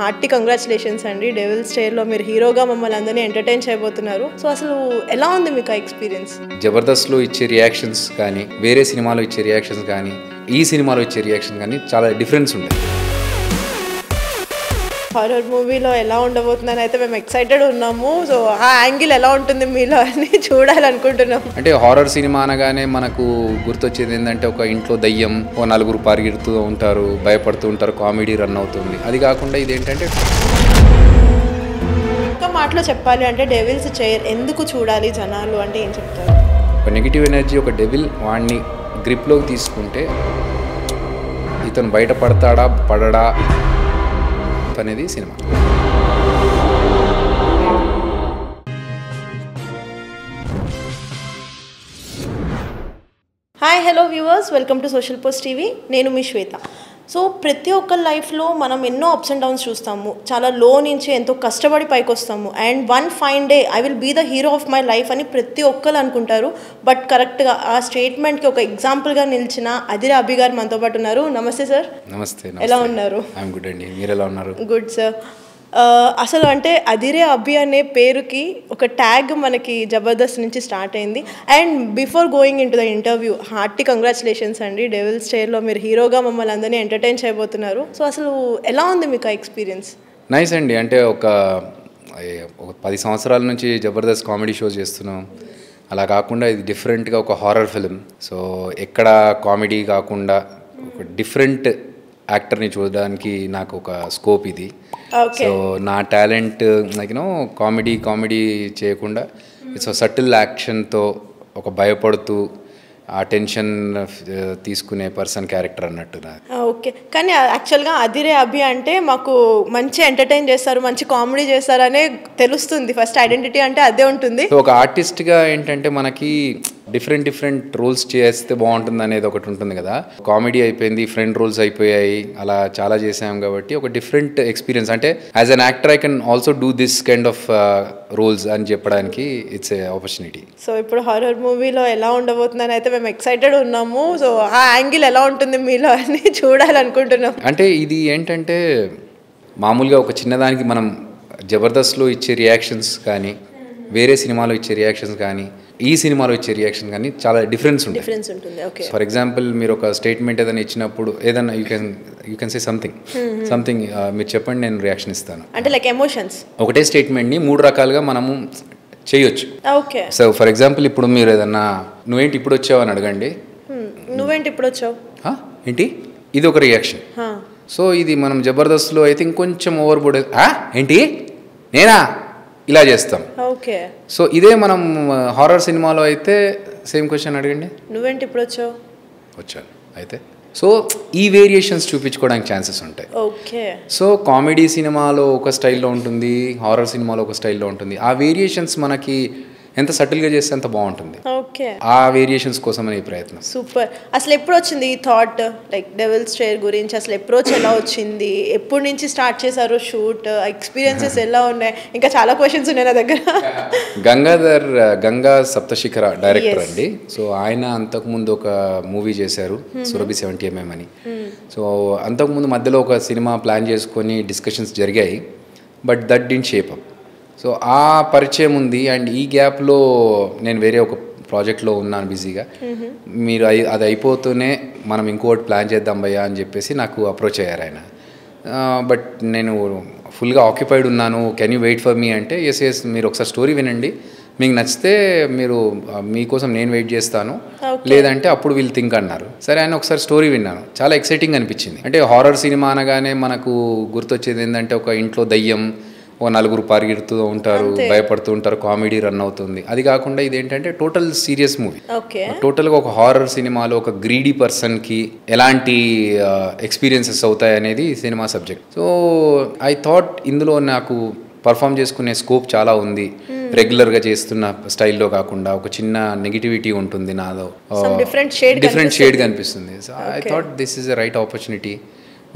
Hearty congratulations అండి. Devils స్టేర్లో మీరు హీరోగా మమ్మల్ని అందరినీ ఎంటర్టైన్ చేయబోతున్నారు. సో అసలు ఎలా ఉంది మీకు ఆ ఎక్స్పీరియన్స్? జబర్దస్త్లో ఇచ్చే రియాక్షన్స్ కానీ, వేరే సినిమాలో ఇచ్చే రియాక్షన్స్ కానీ, ఈ సినిమాలో ఇచ్చే రియాక్షన్ కానీ చాలా డిఫరెన్స్ ఉంటాయి. హారర్ మూవీలో ఎలా ఉండబోతుందని అయితే మేము ఎక్సైటెడ్ ఉన్నాము. సో ఆ యాంగిల్ ఎలా ఉంటుంది మీలో అని చూడాలనుకుంటున్నాం. అంటే హారర్ సినిమా అనగానే మనకు గుర్తొచ్చేది ఏంటంటే ఒక ఇంట్లో దయ్యం, ఓ నలుగురు పరిగెడుతూ ఉంటారు, భయపడుతూ ఉంటారు, కామెడీ రన్ అవుతుంది. అది కాకుండా ఇదేంటంటే ఒక మాటలో చెప్పాలి అంటే డెవిల్స్ చైర్ ఎందుకు చూడాలి జనాలు అంటే ఏం చెప్తారు? ఒక నెగిటివ్ ఎనర్జీ, ఒక డెవిల్ వాడిని గ్రిప్లోకి తీసుకుంటే ఇతను బయటపడతాడా పడడా అనేది cinema. Hi hello viewers, welcome to social post TV. నేను మీ శ్వేత. సో ప్రతి ఒక్క లైఫ్లో మనం ఎన్నో అప్స్ అండ్ డౌన్స్ చూస్తాము. చాలా లో నుంచి ఎంతో కష్టపడి పైకి వస్తాము. And one fine day I will be the hero of my life అని ప్రతి ఒక్కరు అనుకుంటారు. బట్ కరెక్ట్గా ఆ స్టేట్మెంట్కి ఒక ఎగ్జాంపుల్గా నిలిచిన అదిరే అభి గారు మనతో పాటు ఉన్నారు. నమస్తే సార్. నమస్తే. ఎలా ఉన్నారు? ఐఎమ్ గుడ్ అండి. మీరు ఎలా ఉన్నారు? Good sir. అసలు అంటే అదిరే అభి అనే పేరుకి ఒక ట్యాగ్ మనకి జబర్దస్త్ నుంచి స్టార్ట్ అయింది. And before going in to the interview, hearty congratulations అండి. డెవిల్స్ స్టేర్లో మీరు హీరోగా మమ్మల్ని అందరినీ ఎంటర్టైన్ చేయబోతున్నారు. సో అసలు ఎలా ఉంది మీకు ఆ ఎక్స్పీరియన్స్? నైస్ అండి. అంటే ఒక 10 సంవత్సరాల నుంచి జబర్దస్త్ కామెడీ షోస్ చేస్తున్నాం. అలా కాకుండా ఇది డిఫరెంట్గా ఒక హారర్ ఫిలిం. సో ఎక్కడ కామెడీ కాకుండా ఒక డిఫరెంట్ యాక్టర్ని చూడడానికి నాకు ఒక స్కోప్ ఇది. సో నా టాలెంట్ లైక్ కామెడీ చేయకుండా ఇట్స్ సటిల్ యాక్షన్తో ఒక భయపడుతూ ఆ టెన్షన్ తీసుకునే పర్సన్ క్యారెక్టర్ అన్నట్టు. ఓకే, కానీ యాక్చువల్గా అదిరే అభి అంటే మాకు మంచి ఎంటర్టైన్ చేస్తారు, మంచి కామెడీ చేస్తారనే తెలుస్తుంది. ఫస్ట్ ఐడెంటిటీ అంటే అదే ఉంటుంది. ఒక ఆర్టిస్ట్గా ఏంటంటే మనకి డిఫరెంట్ రోల్స్ చేస్తే బాగుంటుంది అనేది ఒకటి ఉంటుంది కదా. కామెడీ అయిపోయింది, ఫ్రెండ్ రోల్స్ అయిపోయాయి, అలా చాలా చేసాం కాబట్టి ఒక డిఫరెంట్ ఎక్స్పీరియన్స్. అంటే as an actor I can also do this kind of roles అని చెప్పడానికి ఇట్స్ ఏ ఆపర్చునిటీ. సో ఇప్పుడు హారర్ మూవీలో ఎలా ఉండబోతుందని అయితే మేము ఎక్సైటెడ్ ఉన్నాము. సో ఆ యాంగిల్ ఎలా ఉంటుంది మీలో అని చూడాలనుకుంటున్నాం. అంటే ఇది ఏంటంటే మామూలుగా ఒక చిన్నదానికి మనం జబర్దస్త్లో ఇచ్చే రియాక్షన్స్ కానీ, వేరే సినిమాలో ఇచ్చే రియాక్షన్స్ కానీ, ఈ సినిమాలో ఇచ్చే రియాక్షన్ కానీ చాలా డిఫరెన్స్ ఉంటుంది. ఫర్ ఎగ్జాంపుల్ మీరు ఒక స్టేట్మెంట్ ఏదైనా ఇచ్చినప్పుడు ఏదైనా యూ కెన్ సే సంథింగ్ మీరు చెప్పండి, నేను రియాక్షన్ ఇస్తాను. అంటే లైక్ ఎమోషన్స్. ఒకటే స్టేట్మెంట్ని 3 రకాలుగా మనము చేయొచ్చు. ఓకే. సో ఫర్ ఎగ్జాంపుల్ ఇప్పుడు మీరు ఏదన్నా నువ్వేంటి ఇప్పుడు వచ్చావు అని అడగండి. నువ్వేంటి ఇప్పుడు వచ్చావు ఏంటి, ఇది ఒక రియాక్షన్. సో ఇది మనం జబర్దస్త్లో అయితే ఇంకొంచెం ఓవర్ బోర్డ్ ఏంటి నేనా ఇలా చేస్తాం. ఓకే. సో ఇదే మనం హారర్ సినిమాలో అయితే సేమ్ క్వశ్చన్ అడగండి, నువ్వేంటి ఇప్పుడు వచ్చాను అయితే. సో ఈ వేరియేషన్స్ చూపించుకోవడానికి ఛాన్సెస్ ఉంటాయి. ఓకే. సో కామెడీ సినిమాలో ఒక స్టైల్లో ఉంటుంది, హారర్ సినిమాలో ఒక స్టైల్లో ఉంటుంది. ఆ వేరియేషన్స్ మనకి ఎంత సటిల్గా చేస్తే అంత బాగుంటుంది. ఓకే. ఆ వేరియేషన్స్ కోసం అనే ప్రయత్నం. సూపర్. అసలు ఎప్పుడు వచ్చింది ఈ థాట్ లైక్ డెవిల్స్ చైర్ గురించి? అసలు అప్రోచ్ ఎలా వచ్చింది? ఎప్పటి నుంచి స్టార్ట్ చేశారు షూట్? ఎక్స్పీరియన్సెస్ ఎలా ఉన్నాయి? ఇంకా చాలా క్వశ్చన్స్ ఉన్నాయి నా దగ్గర. గంగా సప్తశిఖర డైరెక్టర్ అండి. సో ఆయన అంతకుముందు ఒక మూవీ చేశారు, సురభి 70mm అని. సో అంతకుముందు మధ్యలో ఒక సినిమా ప్లాన్ చేసుకొని డిస్కషన్స్ జరిగాయి, but that didn't shape up. So ఆ పరిచయం ఉంది. అండ్ ఈ గ్యాప్లో నేను వేరే ఒక ప్రాజెక్ట్లో ఉన్నాను బిజీగా. మీరు అది అయిపోతూనే మనం ఇంకోటి ప్లాన్ చేద్దాం భయ్యా అని చెప్పేసి నాకు అప్రోచ్ అయ్యారు ఆయన. బట్ నేను ఫుల్గా ఆక్యుపైడ్ ఉన్నాను, can you wait for me అంటే ఎస్ మీరు ఒకసారి స్టోరీ వినండి, మీకు నచ్చితే మీరు మీకోసం నేను వెయిట్ చేస్తాను, లేదంటే అప్పుడు వీళ్ళు థింక్ అన్నారు. సరే ఆయన ఒకసారి స్టోరీ విన్నాను, చాలా ఎక్సైటింగ్ అనిపించింది. అంటే హారర్ సినిమా అనగానే మనకు గుర్తొచ్చేది ఏంటంటే ఒక ఇంట్లో దయ్యం, ఓ నలుగురు పరిగెడుతూ ఉంటారు, భయపడుతూ ఉంటారు, కామెడీ రన్ అవుతుంది. అది కాకుండా ఇదేంటంటే టోటల్ సీరియస్ మూవీ. టోటల్గా ఒక హారర్ సినిమాలో ఒక గ్రీడీ పర్సన్కి ఎలాంటి ఎక్స్పీరియన్సెస్ అవుతాయి అనేది cinema subject. So I thought ఇందులో నాకు పర్ఫామ్ చేసుకునే స్కోప్ చాలా ఉంది. రెగ్యులర్గా చేస్తున్న స్టైల్లో కాకుండా ఒక చిన్న నెగిటివిటీ ఉంటుంది నాలో, డిఫరెంట్ షేడ్ కనిపిస్తుంది. So I thought this is a right opportunity.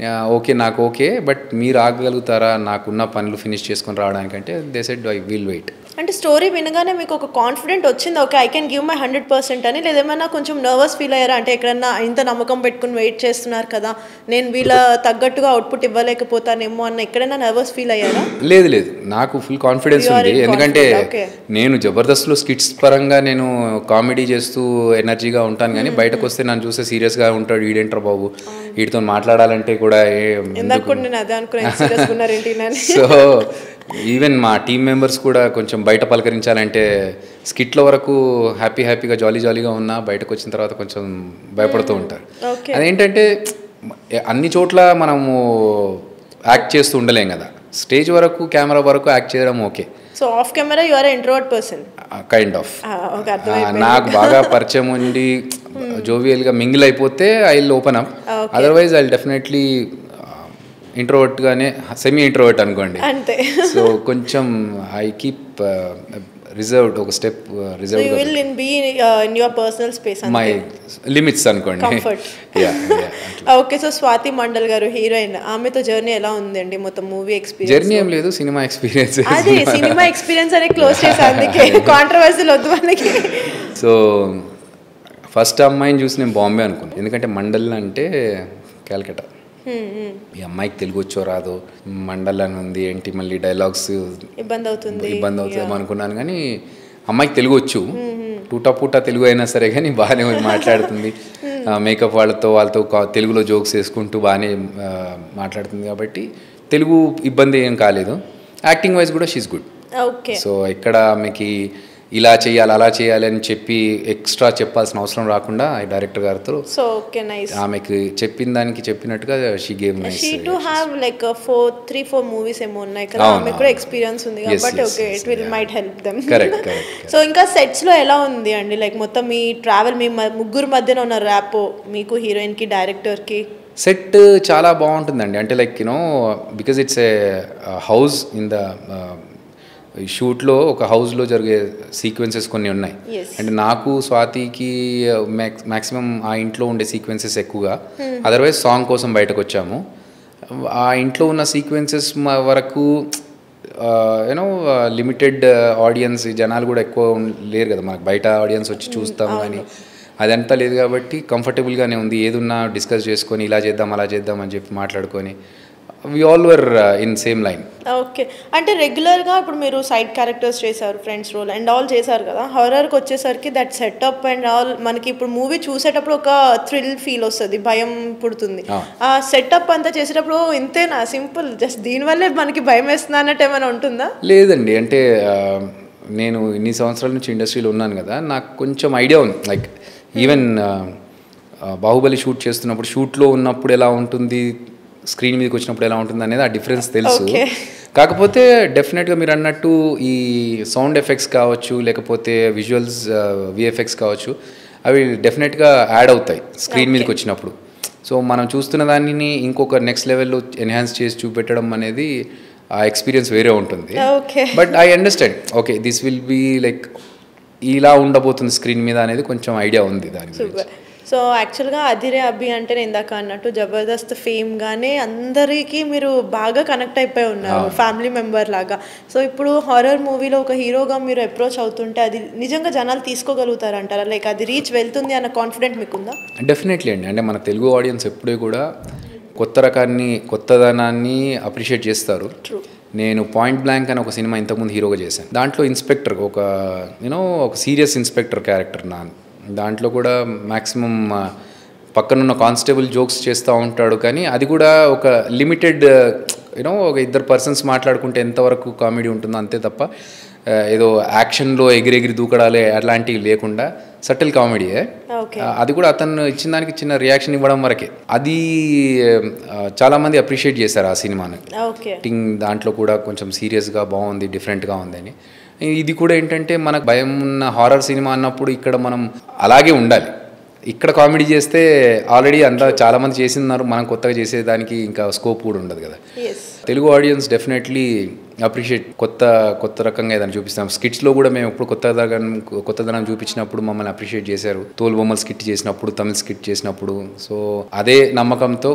నాకు ఓకే, బట్ మీరు ఆగగలుగుతారా నాకున్న పనులు ఫినిష్ చేసుకొని రావడానికంటే they said I will wait. అంటే స్టోరీ వినగానే మీకు ఒక కాన్ఫిడెంట్ వచ్చింది, okay I can give my 100% అని, లేదేమన్నా కొంచెం నర్వస్ ఫీల్ అయ్యారా? అంటే ఎక్కడన్నా ఇంత నమ్మకం పెట్టుకుని వెయిట్ చేస్తున్నారు కదా, నేను వీళ్ళ తగ్గట్టుగా అవుట్పుట్ ఇవ్వలేకపోతానేమో అన్న ఎక్కడైనా నర్వస్ ఫీల్ అయ్యారా? లేదు లేదు, నాకు ఫుల్ కాన్ఫిడెన్స్ ఉంది. ఎందుకంటే నేను జబర్దస్త్లో స్కిట్స్ పరంగా నేను కామెడీ చేస్తూ ఎనర్జీగా ఉంటాను, కానీ బయటకు వస్తే నన్ను చూస్తే సీరియస్గా ఉంటాడు, ఈడేంటర్ బాబు వీటితో మాట్లాడాలంటే కూడా సో ఈవెన్ మా టీం మెంబర్స్ కూడా కొంచెం బయట పలకరించాలంటే స్కిట్ల వరకు హ్యాపీగా జాలీగా ఉన్నా బయటకు వచ్చిన తర్వాత కొంచెం భయపడుతూ ఉంటారు. అదేంటంటే అన్ని చోట్ల మనము యాక్ట్ చేస్తూ ఉండలేం కదా, స్టేజ్ వరకు కెమెరా వరకు యాక్ట్ చేయడం okay. So off camera you are introvert person kind of. నాకు బాగా పరిచయం ఉండి జోవియల్గా మింగిల్ అయిపోతే I will open up, otherwise I will definitely ఇంట్రోవర్ట్గానే సెమీ ఇంట్రోవర్ట్ అనుకోండి. అంతే. సో కొంచెం ఐ కీప్ రిజర్వ్డ్, ఒక step reserved. You will be in your personal space, my limits అనుకోండి. Comfort. Okay. So Swathi Mandal గారు హీరోయిన్, ఆమెతో జర్నీ ఎలా ఉందండి? మొత్తం మూవీ ఎక్స్పీరియన్స్. జర్నీ ఏం లేదు, సినిమా ఎక్స్పీరియన్స్. అదే సినిమా ఎక్స్పీరియన్స్ అనే క్లోజ్ చేసా, అందుకే కాంట్రవర్సీలు వద్దు మనకి. సో ఫస్ట్ అమ్మాయిని చూసి నేను బాంబే అనుకున్నాను, ఎందుకంటే మండల్ అంటే క్యాల్కటా. ఈ అమ్మాయికి తెలుగు వచ్చో రాదో, మండల్ అని ఉంది ఏంటి, మళ్ళీ డైలాగ్స్ ఇబ్బంది అవుతుందేమో అనుకున్నాను, కానీ అమ్మాయికి తెలుగు వచ్చు, పూటా తెలుగు అయినా సరే కానీ బాగానే మాట్లాడుతుంది. మేకప్ వాళ్ళతో తెలుగులో జోక్స్ వేసుకుంటూ బాగానే మాట్లాడుతుంది, కాబట్టి తెలుగు ఇబ్బంది ఏం కాలేదు. యాక్టింగ్ వైజ్ కూడా షీఈ్ గుడ్. ఓకే. సో ఇక్కడ ఆమెకి ఇలా చేయాలి అలా చేయాలి అని చెప్పి ఎక్స్ట్రా చెప్పాల్సిన అవసరం రాకుండా డైరెక్టర్ గారితో సో ఓకే నైస్, ఆమెకి చెప్పిన దానికి చెప్పినట్టుగా she gave nice. She to have like 3-4 movies ఏమో ఉన్నాయి కదా, ఆమెకు కూడా ఎక్స్పీరియన్స్ ఉంది కాబట్టి okay it will might help them. Correct. So ఇంకా సెట్స్ లో ఎలా ఉంది అండి? లైక్ మొత్తం మీ ట్రావెల్, మీ ముగ్గురు మధ్యన ఉన్న ర్యాపో, మీకు హీరోయిన్ కి డైరెక్టర్ కి? సెట్ చాలా బాగుంటుందండి. అంటే like you know because it's a house in the షూట్లో, ఒక హౌస్లో జరిగే సీక్వెన్సెస్ కొన్ని ఉన్నాయి. అంటే నాకు స్వాతికి మ్యాక్సిమం ఆ ఇంట్లో ఉండే సీక్వెన్సెస్ ఎక్కువగా, అదర్వైజ్ సాంగ్ కోసం బయటకు వచ్చాము. ఆ ఇంట్లో ఉన్న సీక్వెన్సెస్ వరకు యూనో లిమిటెడ్ ఆడియన్స్, జనాలు కూడా ఎక్కువ లేరు కదా మనకు, బయట ఆడియన్స్ వచ్చి చూస్తాం కానీ అదంతా లేదు, కాబట్టి కంఫర్టబుల్గానే ఉంది. ఏదున్నా డిస్కస్ చేసుకొని ఇలా చేద్దాం అలా చేద్దాం అని చెప్పి మాట్లాడుకొని we all were in same line. Okay. అంటే రెగ్యులర్గా ఇప్పుడు మీరు సైడ్ క్యారెక్టర్స్ చేశారు, ఫ్రెండ్స్ రోల్ అండ్ ఆల్ చేశారు కదా, హారర్కి వచ్చేసరికి దట్ సెటప్ అండ్ ఆల్ మనకి ఇప్పుడు మూవీ చూసేటప్పుడు ఒక థ్రిల్ ఫీల్ వస్తుంది, భయం పుడుతుంది. ఆ సెటప్ అంతా చేసేటప్పుడు ఇంతేనా సింపుల్, జస్ట్ దీనివల్లే మనకి భయం వేస్తుంది అన్నట్టు ఏమైనా ఉంటుందా? లేదండి, అంటే నేను ఇన్ని సంవత్సరాల నుంచి ఇండస్ట్రీలో ఉన్నాను కదా, నాకు కొంచెం ఐడియా ఉంది. లైక్ ఈవెన్ బాహుబలి షూట్ చేస్తున్నప్పుడు, షూట్లో ఉన్నప్పుడు ఎలా ఉంటుంది, స్క్రీన్ మీదకి వచ్చినప్పుడు ఎలా ఉంటుంది అనేది ఆ డిఫరెన్స్ తెలుసు. కాకపోతే డెఫినెట్గా మీరు అన్నట్టు ఈ సౌండ్ ఎఫెక్ట్స్ కావచ్చు, లేకపోతే విజువల్స్ విఎఫ్ఎక్స్ కావచ్చు, అవి డెఫినెట్గా యాడ్ అవుతాయి స్క్రీన్ మీదకి వచ్చినప్పుడు. సో మనం చూస్తున్న దానిని ఇంకొక నెక్స్ట్ లెవెల్లో ఎన్హాన్స్ చేసి చూపెట్టడం అనేది ఆ ఎక్స్పీరియన్స్ వేరే ఉంటుంది. But I understand, okay this will be like ఇలా ఉండబోతుంది స్క్రీన్ మీద అనేది కొంచెం ఐడియా ఉంది దాని గురించి. సో యాక్చువల్గా అదిరే అభి అంటే నేను ఇందాక అన్నట్టు జబర్దస్త్ ఫేమ్ గానే అందరికీ మీరు బాగా కనెక్ట్ అయిపోయి ఉన్నారు, ఫ్యామిలీ మెంబర్ లాగా. సో ఇప్పుడు హారర్ మూవీలో ఒక హీరోగా మీరు అప్రోచ్ అవుతుంటే అది నిజంగా జనాలు తీసుకోగలుగుతారంటారా? లైక్ అది రీచ్ వెళ్తుంది అన్న కాన్ఫిడెంట్ మీకుందా? డెఫినెట్లీ అండి. అంటే మన తెలుగు ఆడియన్స్ ఎప్పుడూ కూడా కొత్త రకాన్ని, కొత్తదనాన్ని అప్రిషియేట్ చేస్తారు. నేను పాయింట్ బ్లాంక్ అని ఒక సినిమా ఇంతకుముందు హీరోగా చేశాను. దాంట్లో ఇన్స్పెక్టర్, ఒక ఒక సీరియస్ ఇన్స్పెక్టర్ క్యారెక్టర్ దాంట్లో కూడా మ్యాక్సిమం పక్కనున్న కానిస్టేబుల్ జోక్స్ చేస్తూ ఉంటాడు, కానీ అది కూడా ఒక లిమిటెడ్ ఒక ఇద్దరు పర్సన్స్ మాట్లాడుకుంటే ఎంతవరకు కామెడీ ఉంటుందో అంతే తప్ప ఏదో యాక్షన్లో ఎగిరెగిరి దూకడాలే అట్లాంటివి లేకుండా సటిల్ కామెడీయే. అది కూడా అతను ఇచ్చిన దానికి చిన్న రియాక్షన్ ఇవ్వడం వరకే. అది చాలామంది అప్రిషియేట్ చేశారు ఆ సినిమాని. దాంట్లో కూడా కొంచెం సీరియస్గా బాగుంది, డిఫరెంట్గా ఉందని. ఇది కూడా ఏంటంటే మనకు భయం ఉన్న హారర్ సినిమా అన్నప్పుడు ఇక్కడ మనం అలాగే ఉండాలి. ఇక్కడ కామెడీ చేస్తే ఆల్రెడీ అంతా చాలామంది చేసినారు, మనం కొత్తగా చేసేదానికి ఇంకా స్కోప్ కూడా ఉండదు కదా. తెలుగు ఆడియన్స్ డెఫినెట్లీ అప్రిషియేట్ కొత్త రకంగా ఏదైనా చూపిస్తాం. స్కిట్స్లో కూడా మేము ఎప్పుడు కొత్తదనం చూపించినప్పుడు మమ్మల్ని అప్రిషియేట్ చేశారు. తోలు బొమ్మలు స్కిట్ చేసినప్పుడు, తమిళ్ స్కిట్ చేసినప్పుడు. సో అదే నమ్మకంతో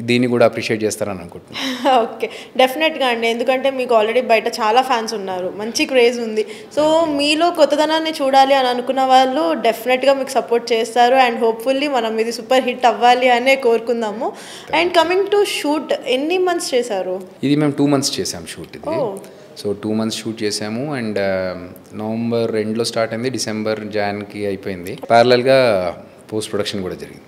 దీన్ని కూడా అప్రిషియేట్ చేస్తారని అనుకుంటున్నాను. ఓకే, డెఫినెట్గా అండి. ఎందుకంటే మీకు ఆల్రెడీ బయట చాలా ఫ్యాన్స్ ఉన్నారు, మంచి క్రేజ్ ఉంది. సో మీలో కొత్తదనాన్ని చూడాలి అని అనుకున్న వాళ్ళు డెఫినెట్గా మీకు సపోర్ట్ చేస్తారు. అండ్ హోప్ఫుల్లీ మనం ఇది సూపర్ హిట్ అవ్వాలి అనే కోరుకుందాము. అండ్ కమింగ్ టు షూట్, ఎన్ని మంత్స్ చేశారు? ఇది మేము 2 months చేసాం షూట్. ఇది సో 2 months షూట్ చేసాము. అండ్ నవంబర్ ఎండ్లో స్టార్ట్ అయింది, డిసెంబర్ జాన్కి అయిపోయింది. ప్యారలల్గా పోస్ట్ ప్రొడక్షన్ కూడా జరిగింది.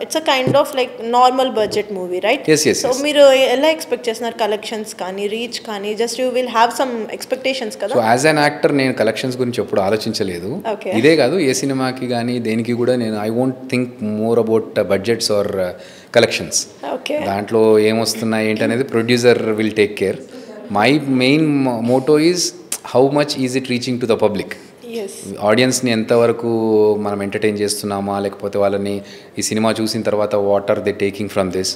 It's a kind of like normal budget movie, right? So మీరు ఎలా ఎక్స్పెక్ట్ చేస్తున్నారు? కలెక్షన్స్ కానీ, రీచ్ కానీ, just you will have some expectations కదా? సో యాజ్ అన్ యాక్టర్ నేను కలెక్షన్స్ గురించి ఎప్పుడు ఆలోచించలేదు. ఇదే కాదు, ఏ సినిమాకి కానీ దేనికి కూడా నేను I won't think more about budgets or collections. దాంట్లో ఏమొస్తున్నాయి ఏంటి అనేది producer will take care. My main motto is how much is it reaching to the public. ఆడియన్స్ని ఎంతవరకు మనం ఎంటర్టైన్ చేస్తున్నామా, లేకపోతే వాళ్ళని ఈ సినిమా చూసిన తర్వాత what are they taking from this,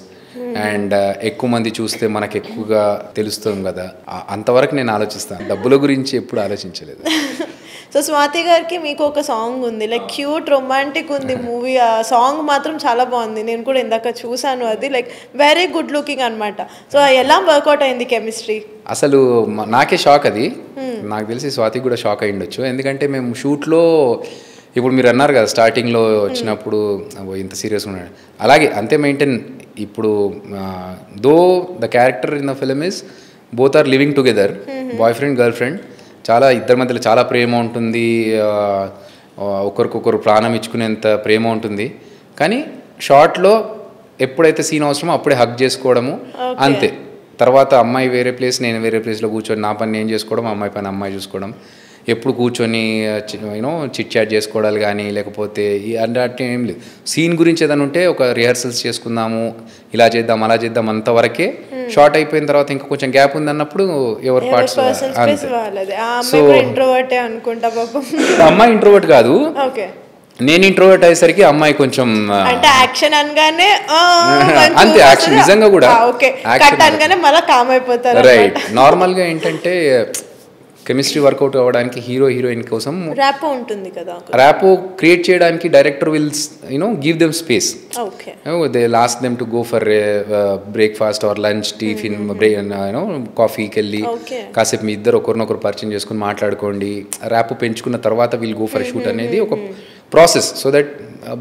and ఎక్కువ మంది చూస్తే మనకు ఎక్కువగా తెలుస్తుంది కదా, అంతవరకు నేను ఆలోచిస్తాను. డబ్బుల గురించి ఎప్పుడు ఆలోచించలేదు. సో స్వాతి గారికి మీకు ఒక సాంగ్ ఉంది, లైక్ క్యూట్ రొమాంటిక్ ఉంది మూవీ. ఆ సాంగ్ మాత్రం చాలా బాగుంది, నేను కూడా ఇందాక చూసాను. అది లైక్ వెరీ గుడ్ లుకింగ్ అనమాట. సో ఎలా వర్కౌట్ అయింది కెమిస్ట్రీ? అసలు నాకే షాక్. అది నాకు తెలిసి స్వాతికి కూడా షాక్ అయి ఉండొచ్చు. ఎందుకంటే మేము షూట్లో ఇప్పుడు మీరు అన్నారు కదా స్టార్టింగ్లో వచ్చినప్పుడు ఇంత సీరియస్గా ఉన్నాడు, అలాగే అంతే మెయింటైన్. ఇప్పుడు though the character in the film is both are living together, boyfriend girlfriend. చాలా ఇద్దరి మధ్యలో చాలా ప్రేమ ఉంటుంది, ఒకరికొకరు ప్రాణం ఇచ్చుకునేంత ప్రేమ ఉంటుంది. కానీ షార్ట్లో ఎప్పుడైతే సీన్ అవసరమో అప్పుడే హగ్ చేసుకోవడము, అంతే. తర్వాత అమ్మాయి వేరే ప్లేస్, నేను వేరే ప్లేస్లో కూర్చొని నా పని నేను చేసుకోవడం, అమ్మాయి పని అమ్మాయి చూసుకోవడం. ఎప్పుడు కూర్చొని యూనో చిట్ చాట్ చేసుకోవడాలు కానీ, లేకపోతే అంటే ఏం లేదు. సీన్ గురించి ఏదైనా ఉంటే ఒక రిహర్సల్స్ చేసుకుందాము, ఇలా చేద్దాం అలా చేద్దాం, అంతవరకే. షార్ట్ అయిపోయిన తర్వాత ఇంకా కొంచెం గ్యాప్ ఉంది అన్నప్పుడు ఎవరి పార్ట్స్. సో అమ్మాయి ఇంట్రోవర్ట్ కాదు, నేను ఇంట్రోవర్ట్ అయ్యేసరికి అమ్మాయి కొంచెం అంటే యాక్షన్ అనగానే అంతే, యాక్షన్ నిజంగా కూడా రైట్. నార్మల్గా ఏంటంటే కెమిస్ట్రీ వర్కౌట్ అవ్వడానికి హీరో హీరోయిన్ కోసం ర్యాపో ఉంటుంది కదా, ర్యాపో క్రియేట్ చేయడానికి director will give them space. They last them to go for breakfast or lunch, tiffin, కాఫీకి వెళ్ళి కాసేపు మీ ఇద్దరు ఒకరినొకరు పరిచయం చేసుకుని మాట్లాడుకోండి. ర్యాపో పెంచుకున్న తర్వాత విల్ గో ఫర్ షూట్ అనేది ఒక process, so that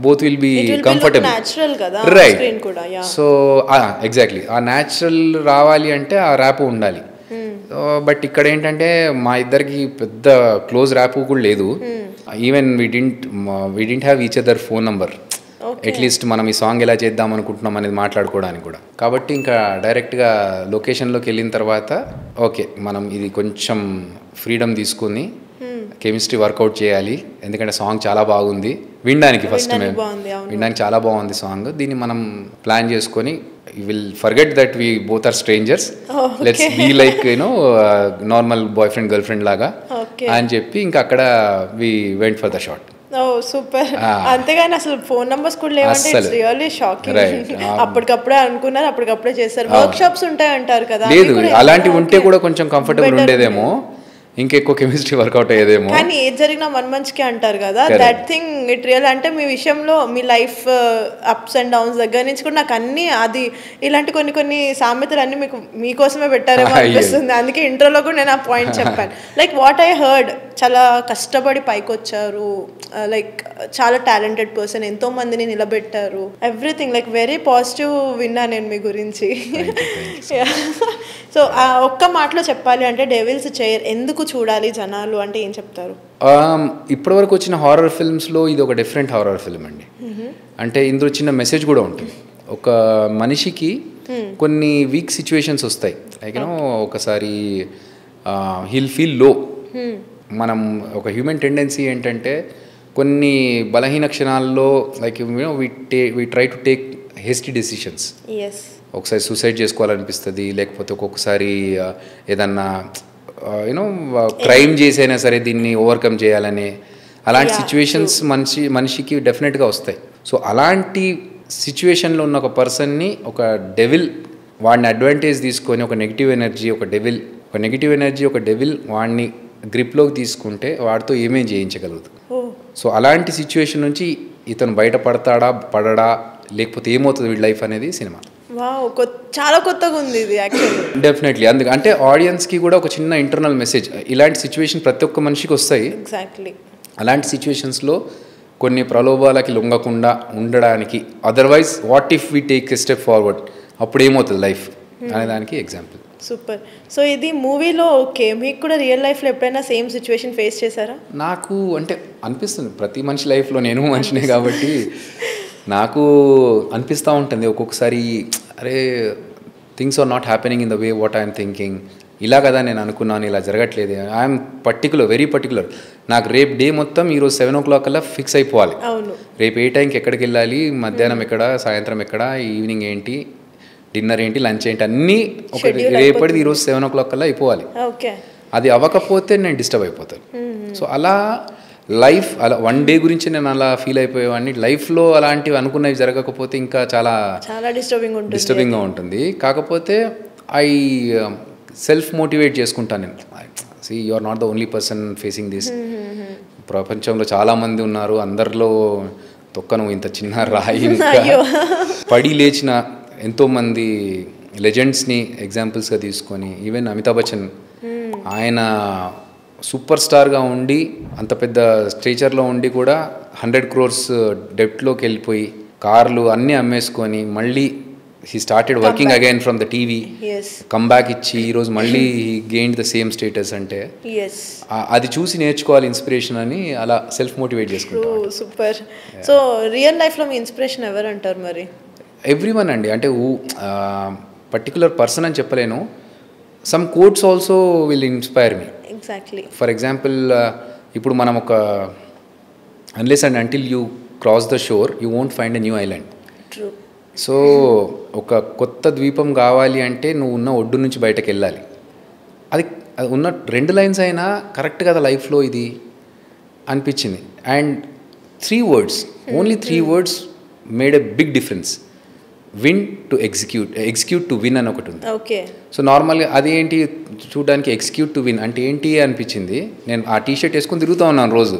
both will be comfortable, right? So exactly ఆ న్యాచురల్ రావాలి అంటే ఆ ర్యాపో ఉండాలి. బట్ ఇక్కడ ఏంటంటే మా ఇద్దరికి పెద్ద క్లోజ్ ర్యాప్ కూడా లేదు. Even we didn't have each other phone number, at least మనం ఈ సాంగ్ ఎలా చేద్దాం అనుకుంటున్నాం అనేది మాట్లాడుకోవడానికి కూడా. కాబట్టి ఇంకా డైరెక్ట్గా లొకేషన్లోకి వెళ్ళిన తర్వాత ఓకే మనం ఇది కొంచెం ఫ్రీడమ్ తీసుకుని కెమిస్ట్రీ వర్కౌట్ చేయాలి. ఎందుకంటే సాంగ్ చాలా బాగుంది వినడానికి, ఫస్ట్ మేము వినడానికి చాలా బాగుంది సాంగ్. దీన్ని మనం ప్లాన్ చేసుకొని will forget that we both are strangers, let's be like normal boyfriend girlfriend లాగా అని చెప్పి ఇంకా అక్కడ we went for the shot. Super. అంతేగాని అసలు ఫోన్ నంబర్స్ కూడా లేవంటే ఇట్స్ రియల్లీ షాకింగ్. అప్పటికప్పుడే అనుకున్నారు, అప్పటికప్పుడే చేస్తారు. వర్క్ షాప్స్ ఉంటాయి అంటారు కదా, లేదు అలాంటివి ఉంటే కూడా కొంచెం కంఫర్టబుల్ ఉండేదేమో, ఇంకెక్కువ కెమిస్ట్రీ వర్కౌట్ అయ్యేదేమో. కానీ ఏది జరిగినా వన్ మంత్కి అంటారు కదా, దట్ థింగ్ ఇట్ రియల్. అంటే మీ విషయంలో మీ లైఫ్ అప్స్ అండ్ డౌన్స్ దగ్గర నుంచి కూడా నాకు అన్ని అది ఇలాంటి కొన్ని సామెతలు అన్ని మీకు మీకోసమే పెట్టారేమో అనిపిస్తుంది. అందుకే ఇంట్రోలో కూడా నేను ఆ పాయింట్ చెప్పాను. లైక్ వాట్ ఐ హర్డ్, చాలా కష్టపడి పైకి వచ్చారు, లైక్ చాలా టాలెంటెడ్ పర్సన్, ఎంతో మందిని నిలబెట్టారు, ఎవ్రీథింగ్ లైక్ వెరీ పాజిటివ్ విన్నా నేను మీ గురించి. సో ఒక్క మాటలో చెప్పాలి అంటే డెవిల్స్ చైర్ ఎందుకు చూడాలి జనాలు అంటే ఏం చెప్తారు? ఇప్పటివరకు వచ్చిన హారర్ ఫిల్మ్స్లో ఇది ఒక డిఫరెంట్ హారర్ ఫిల్మ్ అండి. అంటే ఇందులో చిన్న మెసేజ్ కూడా ఉంటుంది. ఒక మనిషికి కొన్ని వీక్ సిచ్యువేషన్స్ వస్తాయి, లైక్ ఒకసారి హీల్ ఫీల్ లో. మనం ఒక హ్యూమన్ టెండెన్సీ ఏంటంటే కొన్ని బలహీన క్షణాల్లో like we try to take hasty decisions. ఒకసారి సూసైడ్ చేసుకోవాలనిపిస్తుంది, లేకపోతే ఒక్కొక్కసారి ఏదన్నా క్రైమ్ చేసైనా సరే దీన్ని ఓవర్కమ్ చేయాలని, అలాంటి సిచ్యువేషన్స్ మనిషికి డెఫినెట్గా వస్తాయి. సో అలాంటి సిచ్యువేషన్లో ఉన్న ఒక పర్సన్ని ఒక డెవిల్ వాడిని అడ్వాంటేజ్ తీసుకొని ఒక నెగిటివ్ ఎనర్జీ ఒక డెవిల్ వాడిని గ్రిప్లోకి తీసుకుంటే వాడితో ఏమేం చేయించగలుగుతుంది. సో అలాంటి సిచ్యువేషన్ నుంచి ఇతను బయటపడతాడా పడడా, లేకపోతే ఏమవుతుంది వీడి లైఫ్ అనేది సినిమా. వావ్, చాలా కొత్తగా ఉంది ఇది యాక్చువల్లీ. డెఫినెట్లీ అంటే ఆడియన్స్కి కూడా ఒక చిన్న ఇంటర్నల్ మెసేజ్, ఇలాంటి సిచ్యువేషన్ ప్రతి ఒక్క మనిషికి వస్తాయి. ఎగ్జాక్ట్లీ. అలాంటి సిచ్యువేషన్స్లో కొన్ని ప్రలోభాలకి లొంగకుండా ఉండడానికి, otherwise what if we take a step forward, అప్పుడు ఏమవుతుంది లైఫ్ అనే దానికి ఎగ్జాంపుల్. సూపర్. సో ఇది మూవీలో ఓకే, మీకు కూడా రియల్ లైఫ్లో ఎప్పుడైనా సేమ్ సిచ్యువేషన్ ఫేస్ చేశారా? నాకు అంటే అనిపిస్తుంది, ప్రతి మనిషి లైఫ్లో నేను మనిషినే కాబట్టి నాకు అనిపిస్తూ ఉంటుంది ఒక్కొక్కసారి, అరే things are not happening in the way what I'm thinking. ఇలా కదా నేను అనుకున్నాను, ఇలా జరగట్లేదు. I'm particular, very particular. నాకు రేపు డే మొత్తం ఈరోజు 7 o'clock కల్లా ఫిక్స్ అయిపోవాలి. రేపు ఏ టైంకి ఎక్కడికి వెళ్ళాలి, మధ్యాహ్నం ఎక్కడ, సాయంత్రం ఎక్కడ, ఈవినింగ్ ఏంటి, డిన్నర్ ఏంటి, లంచ్ ఏంటి, అన్నీ ఒక రేపటిది ఈరోజు 7 o'clock కల్లా అయిపోవాలి. అది అవ్వకపోతే నేను డిస్టర్బ్ అయిపోతాను. సో అలా లైఫ్, అలా వన్ డే గురించి నేను అలా ఫీల్ అయిపోయేవాడిని. లైఫ్లో అలాంటివి అనుకున్నవి జరగకపోతే ఇంకా చాలా డిస్టర్బింగ్గా ఉంటుంది. కాకపోతే ఐ సెల్ఫ్ మోటివేట్ చేసుకుంటాను నేను. See you are not the only person facing this. ప్రపంచంలో చాలామంది ఉన్నారు, అందరిలో తొక్కను ఇంత చిన్న రాయి పడి లేచిన ఎంతోమంది లెజెండ్స్ని ఎగ్జాంపుల్స్గా తీసుకొని, ఈవెన్ అమితాబ్ బచ్చన్, ఆయన సూపర్ స్టార్గా ఉండి అంత పెద్ద స్టేచర్లో ఉండి కూడా 100 crores డెప్ట్లోకి వెళ్ళిపోయి కార్లు అన్నీ అమ్మేసుకొని మళ్ళీ he started working again from the TV. Come back ఇచ్చి ఈరోజు మళ్ళీ he gained the same status. అంటే అది చూసి నేర్చుకోవాలి ఇన్స్పిరేషన్ అని అలా సెల్ఫ్ మోటివేట్ చేసుకుంటాను. సూపర్. సో రియల్ లైఫ్లో మీ ఇన్స్పిరేషన్ ఎవరు అంటారు మరి? ఎవ్రీవన్ అండి, అంటే పర్టికులర్ పర్సన్ అని చెప్పలేను. Some quotes also will inspire me. Exactly. For example, ఇప్పుడు మనం ఒక unless and until you cross the shore you won't find a new island. True. So ఒక కొత్త ద్వీపం కావాలి అంటే నువ్వు ఉన్న ఒడ్డు నుంచి బయటకు వెళ్ళాలి. అది ఉన్న 2 lines అయినా కరెక్ట్ కదా లైఫ్లో ఇది అనిపించింది. And 3 words, only 3 words made a big difference. Win to execute, execute to win అని ఒకటి ఉంది. ఓకే. సో నార్మల్గా అదేంటి చూడడానికి, ఎగ్జిక్యూట్ టు విన్ అంటే ఏంటి అనిపించింది. నేను ఆ టీషర్ట్ వేసుకొని తిరుగుతూ ఉన్నాను రోజు.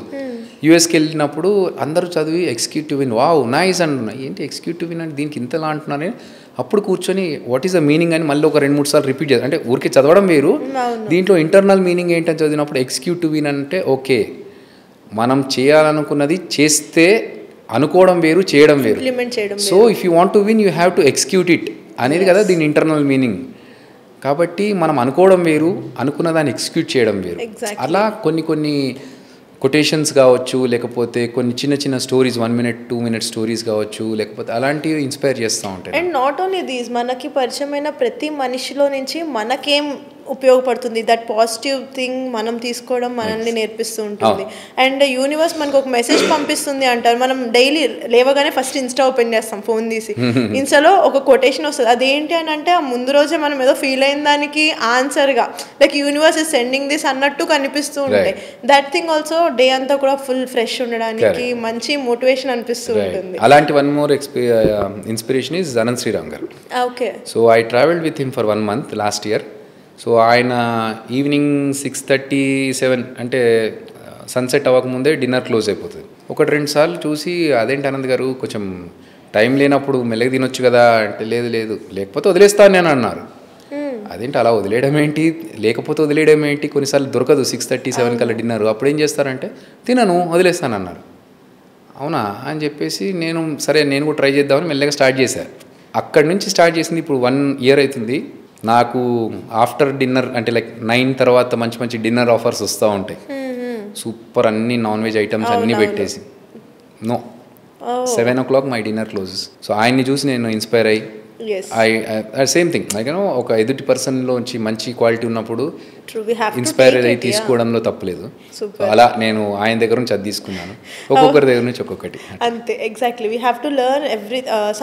యూఎస్కి వెళ్ళినప్పుడు అందరూ చదివి execute to win, wow nice అంటున్నా. ఏంటి ఎగ్జిక్యూట్ టు విన్ అంటే దీనికి ఇంతలా అంటున్నాను. అప్పుడు కూర్చొని వాట్ ఈస్ ద మీనింగ్ అని మళ్ళీ ఒక 2-3 సార్లు రిపీట్ చేస్తాను. అంటే ఊరికే చదవడం వేరు, దీంట్లో ఇంటర్నల్ మీనింగ్ ఏంటని చదివినప్పుడు ఎగ్జిక్యూట్ టు విన్ అంటే ఓకే, మనం చేయాలనుకున్నది చేస్తే అనుకోవడం వేరు, చేయడం వేరు. So if you want to win you have to execute it అనేది కదా దీని ఇంటర్నల్ మీనింగ్. కాబట్టి మనం అనుకోవడం వేరు, అనుకున్న దాన్ని ఎగ్జిక్యూట్ చేయడం వేరు. అలా కొన్ని కొటేషన్స్ కావచ్చు, లేకపోతే కొన్ని చిన్న స్టోరీస్ 1 minute 2 minute స్టోరీస్ కావచ్చు, లేకపోతే అలాంటివి ఇన్స్పైర్ చేస్తూ ఉంటాయి. అండ్ నాట్ ఓన్లీ దీస్, మనకి పరిచయమైన ప్రతి మనిషిలో నుంచి మనకేం ఉపయోగపడుతుంది, దట్ పాజిటివ్ థింగ్ మనం తీసుకోవడం మనల్ని నేర్పిస్తూ ఉంటుంది. అండ్ యూనివర్స్ మనకు ఒక మెసేజ్ పంపిస్తుంది అంటారు. మనం డైలీ లేవగానే ఫస్ట్ ఇన్స్టా ఓపెన్ చేస్తాం ఫోన్ తీసి, ఇన్స్టాలో ఒక కొటేషన్ వస్తుంది. అదేంటి అని అంటే ఆ ముందు రోజే మనం ఏదో ఫీల్ అయిన దానికి ఆన్సర్గా like universe is sending this అన్నట్టు కనిపిస్తూ ఉంటాయి. దట్ థింగ్ ఆల్సో డే అంతా కూడా ఫుల్ ఫ్రెష్ ఉండడానికి మంచి మోటివేషన్ అనిపిస్తూ ఉంటుంది. అలాంటి one more inspiration is Anant Sriram గారు. Okay. So I travelled with him for 1 month last year. సో ఆయన ఈవినింగ్ 6:37 అంటే సన్సెట్ అవ్వకముందే డిన్నర్ క్లోజ్ అయిపోతుంది. 1-2 సార్లు చూసి అదేంటి అనంత్ గారు కొంచెం టైం లేనప్పుడు మెల్లగా తినొచ్చు కదా అంటే, లేదు లేకపోతే వదిలేస్తాను నేను అన్నారు. అదేంటి అలా వదిలేయడం ఏంటి, లేకపోతే వదిలేయడం ఏంటి, కొన్నిసార్లు దొరకదు 6:37 కల్లా డిన్నర్. అప్పుడు ఏం చేస్తారంటే తినను వదిలేస్తాను అన్నారు. అవునా అని చెప్పేసి నేను కూడా ట్రై చేద్దామని మెల్లగా స్టార్ట్ చేశాను. అక్కడి నుంచి స్టార్ట్ చేసింది ఇప్పుడు 1 year అవుతుంది. నాకు ఆఫ్టర్ డిన్నర్ అంటే లైక్ 9 తర్వాత మంచి డిన్నర్ ఆఫర్స్ వస్తూ ఉంటాయి. సూపర్ అన్ని నాన్ వెజ్ ఐటమ్స్ అన్నీ పెట్టేసి, no 7 o'clock my dinner closes. So ఆయన్ని చూసి నేను ఇన్స్పైర్ అయ్యి సేమ్ థింగ్ లైక్ ఒక ఎదుటి పర్సన్లోంచి మంచి క్వాలిటీ ఉన్నప్పుడు ఇన్స్పైర్ అయ్యి తీసుకోవడంలో తప్పలేదు. అలా నేను ఆయన దగ్గర నుంచి అది తీసుకున్నాను, ఒక్కొక్కరి దగ్గర నుంచి ఒక్కొక్కటి. అంతే, exactly. We have to learn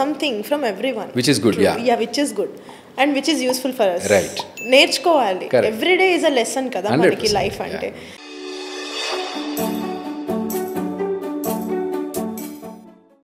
something from everyone, which is good. Yeah, which is good and which is useful for us. Right, నేర్చుకోవాలి. Every day is a lesson కదా మనకి లైఫ్ అంటే.